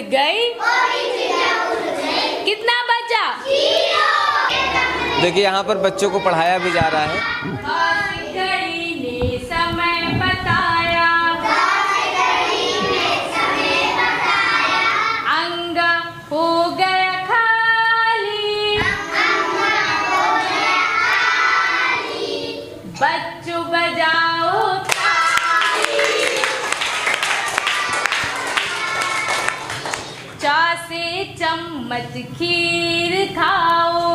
गई। कितना बचा? देखिए यहाँ पर बच्चों को पढ़ाया भी जा रहा है। घड़ी ने समय बताया, अंग हो गया खाली, बच्चों बजाओ ताली। चा से चम्मच खीर खाओ,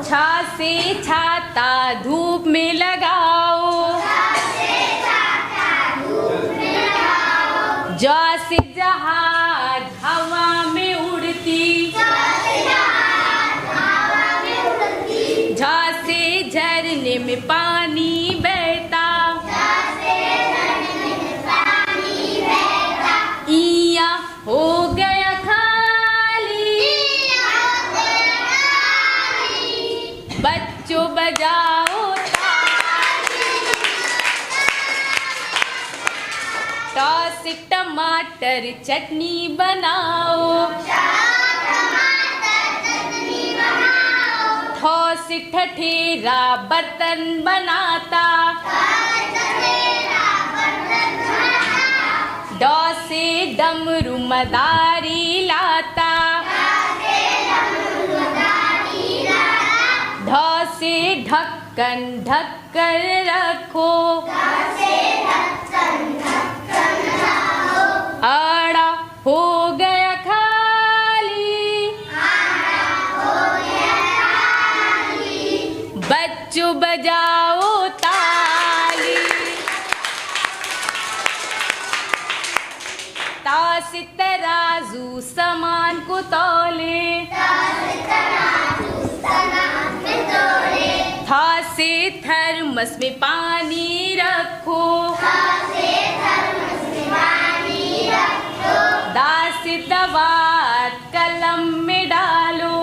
छा से छाता धूप में लगाओ, जा से जहाज हवा में उड़ती, झा से झरने में पानी बहता, इया हो गया खाली, बच्चों बजाओ ताली। ट से टमाटर चटनी बनाओ, ठ से ठठेरा बर्तन बनाता, ड से डमरू मदारी लाता, ढ से ढक्कन ढक कर रखो, आड़ा हो गया खाली, बच्चों बजाओ ताली। ता से तराजू सामान को तौले, था से थर्मस में पानी रखो, दा से दवात कलम में डालो,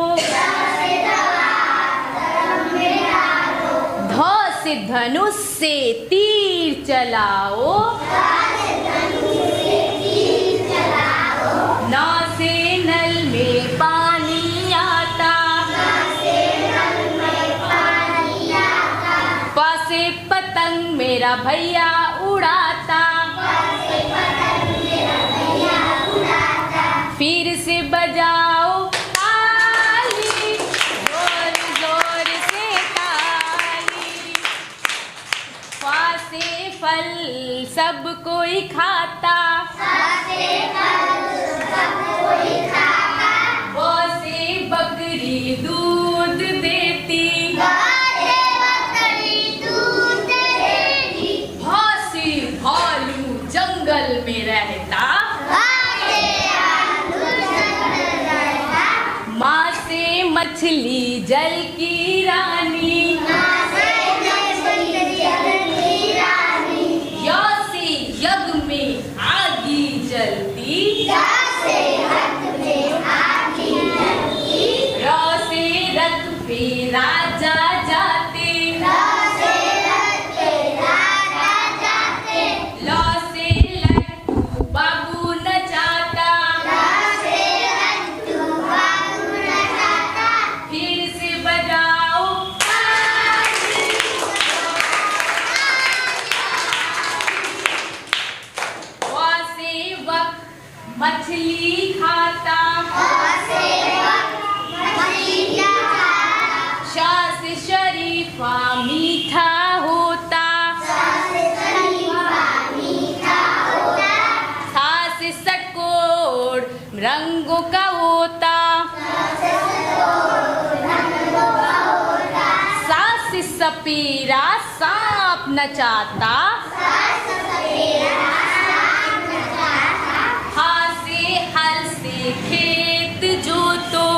ध से धनुष से तीर चलाओ, न से नल में पानी आता, प से पतंग मेरा भैया उड़ाता, फिर से बजाओ ताली, जोर जोर से ताली। फ से फल सब कोई खाता, ब से बकरी दूध देती, भ से भालू जंगल में रहता, माँ से मछली जल की रानी, य से यज्ञ में आगी जलती, र से रथ पे राजा जाते, ल से लट्टू बाबू नचाता, फिर से बजाओ ताली। व से वक्त मछली खाता, श से शरीफा मीठा होता, सा से षटकोण रंगों का होता, सा से सपेरा सांप नचाता, हा से हल से खेत जोतो,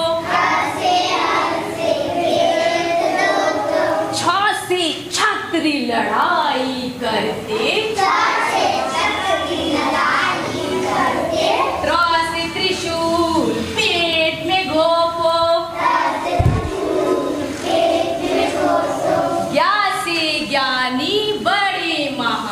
छ से छतरी लड़ाई करते, त्र से त्रिशूल पेट में घोपो, या से ज्ञानी बड़े महा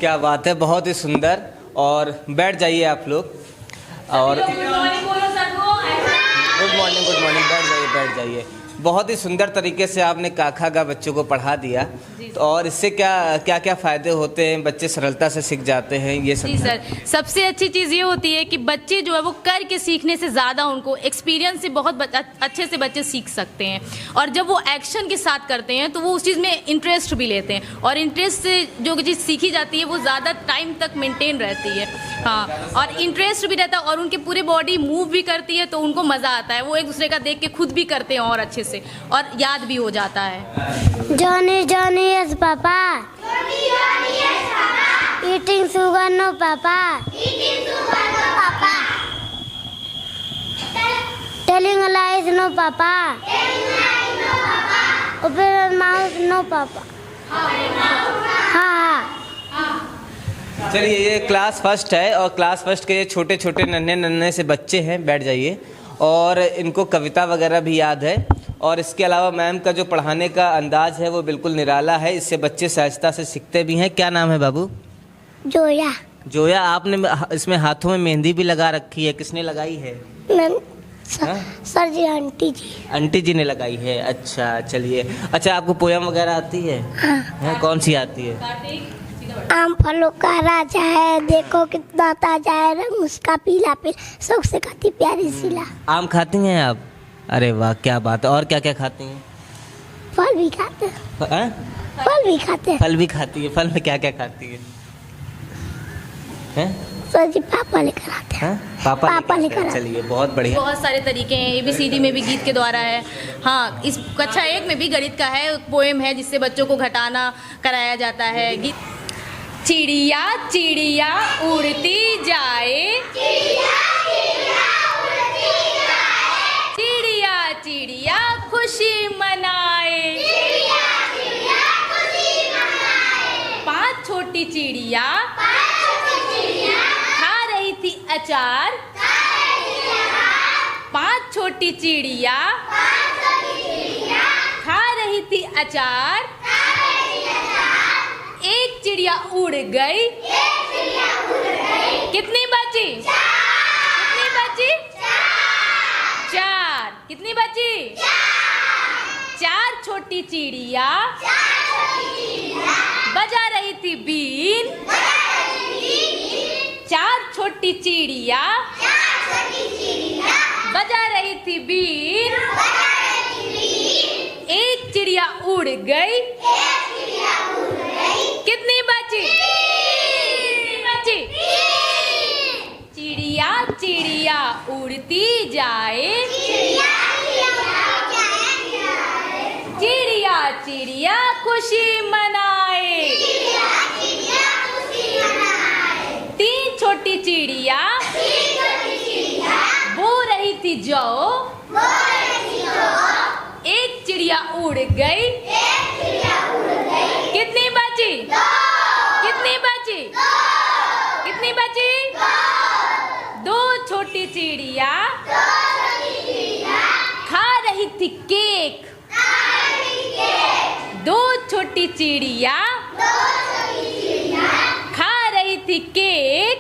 क्या बात है, बहुत ही सुंदर। और बैठ जाइए आप लोग। और गुड मॉर्निंग बोलो सबको। गुड मॉर्निंग, बैठ जाइए। बहुत ही सुंदर तरीके से आपने काखा गा बच्चों को पढ़ा दिया। तो और इससे क्या क्या फ़ायदे होते हैं, बच्चे सरलता से सीख जाते हैं, ये सब? जी सर, सबसे अच्छी चीज़ ये होती है कि बच्चे जो है वो करके सीखने से ज़्यादा उनको एक्सपीरियंस से बहुत अच्छे से बच्चे सीख सकते हैं। और जब वो एक्शन के साथ करते हैं तो वो उस चीज़ में इंटरेस्ट भी लेते हैं, और इंटरेस्ट से जो चीज़ सीखी जाती है वो ज़्यादा टाइम तक मेंटेन रहती है। हाँ, और इंटरेस्ट भी रहता है और उनके पूरे बॉडी मूव भी करती है, तो उनको मज़ा आता है। वो एक दूसरे का देख के खुद भी करते हैं और अच्छे से, और याद भी हो जाता है। Johnny yes papa. Eating sugar no papa. Telling lies no papa. Open mouth no papa. हाँ। चलिए, ये क्लास फर्स्ट है और क्लास फर्स्ट के ये छोटे छोटे नन्हे से बच्चे हैं। बैठ जाइए। और इनको कविता वगैरह भी याद है, और इसके अलावा मैम का जो पढ़ाने का अंदाज है वो बिल्कुल निराला है। इससे बच्चे सहजता से सीखते भी हैं। क्या नाम है बाबू? जोया। आपने इसमें हाथों में मेहंदी भी लगा रखी है, किसने लगाई है? सर जी, आंटी जी ने लगाई है। अच्छा, चलिए। अच्छा, आपको पोयम वगैरह आती है? हाँ। कौन सी आती है? आम फलों का राजा है, देखो कितना ताजा है, रंग उसका पीला पीला, सबसे खाती प्यारी सिला। आम खाती हैं आप? अरे वाह, क्या बात है। और क्या क्या खाती हैं? फल भी खाते हैं। फल भी खाते हैं। फल भी खाती है? फल में क्या क्या खाती है? सर जी, पापा लेकर आते हैं। पापा लेकर आते हैं। चलिए, बहुत बढ़िया। बहुत सारे तरीके हैं। ABCD में भी गीत के द्वारा है। हाँ, इस कक्षा 1 में भी गणित का है, पोएम है जिससे बच्चों को घटाना कराया जाता है। गीत चिड़िया चिड़िया उड़ती जाए, चिड़िया चिड़िया खुशी मनाए, 5 छोटी चिड़िया खा रही थी अचार, 5 छोटी चिड़िया खा रही थी अचार, एक चिड़िया उड़ गई, कितनी बची? कितनी बची? 4। कितनी बची? 4 छोटी चिड़िया बजा रही थी बीन, 4 छोटी चिड़िया बजा रही थी बीन, एक चिड़िया उड़ गई, कितनी बची? चिड़िया चिड़िया उड़ती जाए, चिड़िया चिड़िया खुशी मनाए, 3 छोटी चिड़िया बो रही थी जौ, एक चिड़िया उड़ गई, कितनी बची? कितनी बची? कितनी बची? 2 छोटी चिड़िया खा रही थी केक, 2 छोटी चिड़िया खा रही थी केक,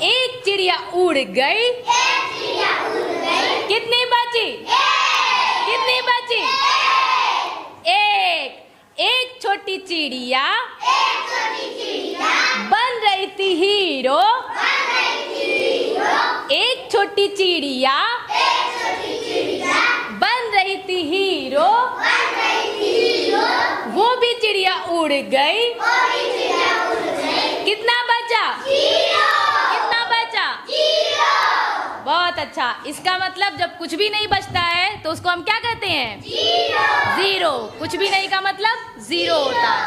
एक चिड़िया उड़ गई, कितनी बची? कितनी बची? एक छोटी चिड़िया बन रही थी हीरो, एक छोटी चिड़िया बन रही थी हीरो, वो भी चिड़िया उड़ गई, कितना बचा? कितना बचा? बहुत अच्छा। इसका मतलब जब कुछ भी नहीं बचता है तो उसको हम क्या कहते हैं? जीरो। कुछ भी नहीं का मतलब जीरो होता है।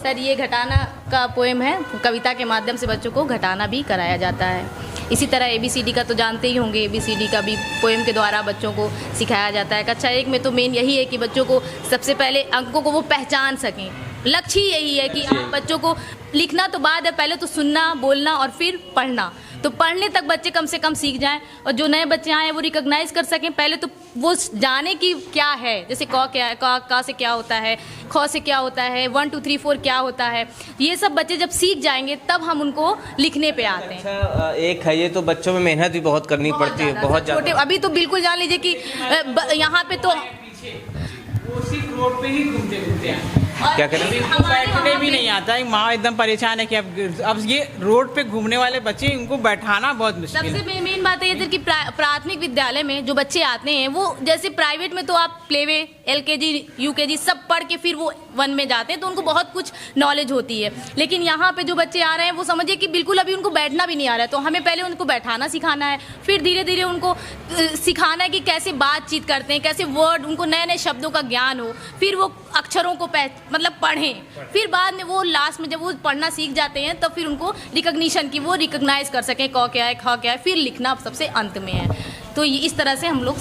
सर, ये घटाना का पोएम है, कविता के माध्यम से बच्चों को घटाना भी कराया जाता है। इसी तरह ABCD का तो जानते ही होंगे, ABCD का भी पोएम के द्वारा बच्चों को सिखाया जाता है। कक्षा 1 में तो मेन यही है कि बच्चों को सबसे पहले अंकों को वो पहचान सकें, लक्ष्य ही यही है कि आप बच्चों को लिखना तो बाद है, पहले तो सुनना, बोलना और फिर पढ़ना। तो पढ़ने तक बच्चे कम से कम सीख जाएं और जो नए बच्चे आए वो रिकॉग्नाइज कर सकें। पहले तो वो जाने की क्या है, जैसे क क्या है, का से क्या होता है, ख से क्या होता है, 1 2 3 4 क्या होता है, ये सब बच्चे जब सीख जाएंगे तब हम उनको लिखने पे आते हैं। अच्छा, एक है ये तो बच्चों में मेहनत भी बहुत करनी पड़ती है, बहुत छोटे ज़्यादा। अभी तो बिल्कुल जान लीजिए कि यहाँ पे तो वो सिर्फ रोड पे ही घूमते हैं। क्या करें? इनको बैठने भी नहीं आता है। माँ एकदम परेशान है कि अब ये रोड पे घूमने वाले बच्चे, इनको बैठाना बहुत मुश्किल है। सबसे मेन बात है कि प्राथमिक विद्यालय में जो बच्चे आते हैं वो जैसे प्राइवेट में तो आप प्लेवे, LKG, UKG सब पढ़ के फिर वो 1 में जाते हैं तो उनको बहुत कुछ नॉलेज होती है। लेकिन यहाँ पे जो बच्चे आ रहे हैं वो समझिए कि बिल्कुल अभी उनको बैठना भी नहीं आ रहा है, तो हमें पहले उनको बैठाना सिखाना है, फिर धीरे धीरे उनको सिखाना है कि कैसे बातचीत करते हैं, कैसे वर्ड, उनको नए नए शब्दों का ज्ञान हो, फिर वो अक्षरों को मतलब पढ़ें, फिर बाद में वो लास्ट में जब वो पढ़ना सीख जाते हैं तब फिर उनको रिकॉग्निशन की वो रिकॉग्नाइज कर सकें क क्या है, ख क्या है, फिर लिखना सबसे अंत में है। तो इस तरह से हम लोग